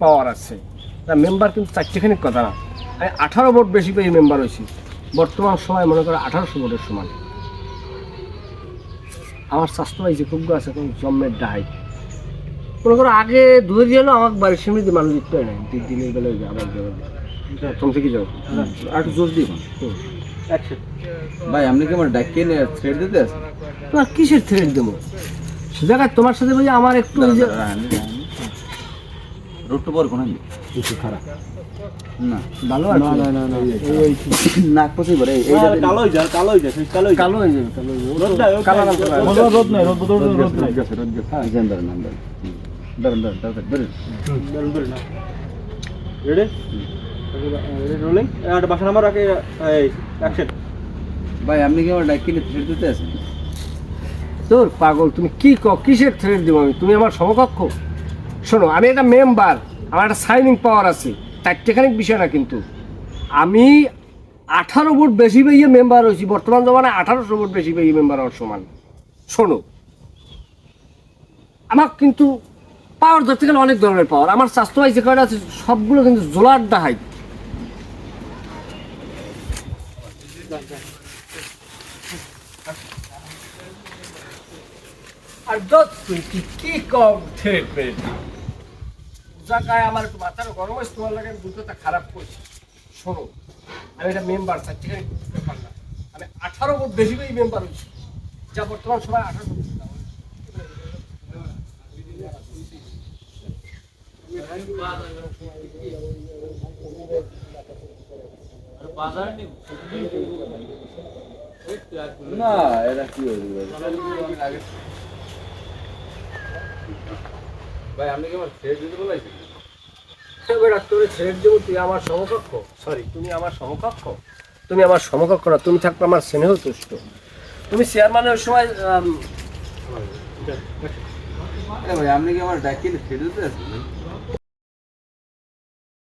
পাওয়ার আছে, তা মেম্বার কিন্তু চারটেখানি কথা না। আমি 18 ভোট বেশি পেয়ে মেম্বার হয়েছি। বর্তমান সময় মনে করো 1800 ভোটের সমান। আমার স্বাস্থ্য ভাই যে খুব আছে এখন জন্মের ডাহাই মনে করো আগে ধরে দিয়ে এলো আমার বাড়ির সীমিত মানুষ দিতে হয় না, দিনের বেলায় আবার তুমি থেকে যাও আর একটু জোর দিই ভাই। আপনি কি আমার ডাকিয়ে থ্রেড দিতে আছেন? তোমার কিসের থ্রেড দেবো সে জায়গায় তোমার সাথে ভাই আমার একটু ওই যে রোডটা বড় কোন একটু খারাপ না ভালো না আছে না না না নাক পচে পড়ে এই কালো হয়ে যায় কালো হয়ে যাবে কালো হয়ে যাবে কালো রঙ করবে। রোদ নাই রোদ নাই গেছে রোদ গেছে হ্যাঁ জান ধরেন নাম ধরেন ধরেন রেডি রোলিং আর বাসা নাম্বার আগে এই অ্যাকশন। ভাই আপনি কি আমার ডাকিয়ে থ্রেড দিতে আছেন? তোর পাগল তুমি কি কিসের থ্রেড দেবো আমি? তুমি আমার সমকক্ষ। শোনো আমি একটা মেম্বার, আমার একটা সাইনিং পাওয়ার আছে, চারটেখানিক বিষয় না কিন্তু। আমি 18 ভোট বেশি পেয়ে মেম্বার হয়েছি, বর্তমান জমানায় 1800 ভোট বেশি পেয়ে মেম্বার হওয়ার সমান। শোনো আমার কিন্তু পাওয়ার ধরতে গেলে অনেক ধরনের পাওয়ার। আমার স্বাস্থ্য ভাই যে কয়টা আছে সবগুলো কিন্তু জোলার ডাহাই। আর তুই কি কম থ্রেড পেয়েছি জায়গায় আমার একটু মাথার গরম হয়েছে, তোমার লাগে দুটোটা খারাপ করছি। শোনো আমি একটা মেম্বার চারটিখানি ব্যাপার না, আমি 18 ভোট বেশি পেয়ে মেম্বার হয়েছি, যা বর্তমান সময় 18 ভোট। না এটা কি হইলো ভাই? আপনি কি আমার থ্রেড দিতে বলাইছেন? তোর ছেড়ে দেবো, তুই আমার সমকক্ষ। সরি তুমি আমার সমকক্ষ, তুমি আমার সমকক্ষ না, তুমি থাকবে আমার স্নেহ তুষ্ট। তুমি চেয়ারম্যানের সময় ভাই আপনি কি আমার ডাকিয়ে থ্রেড দিতে আছেন?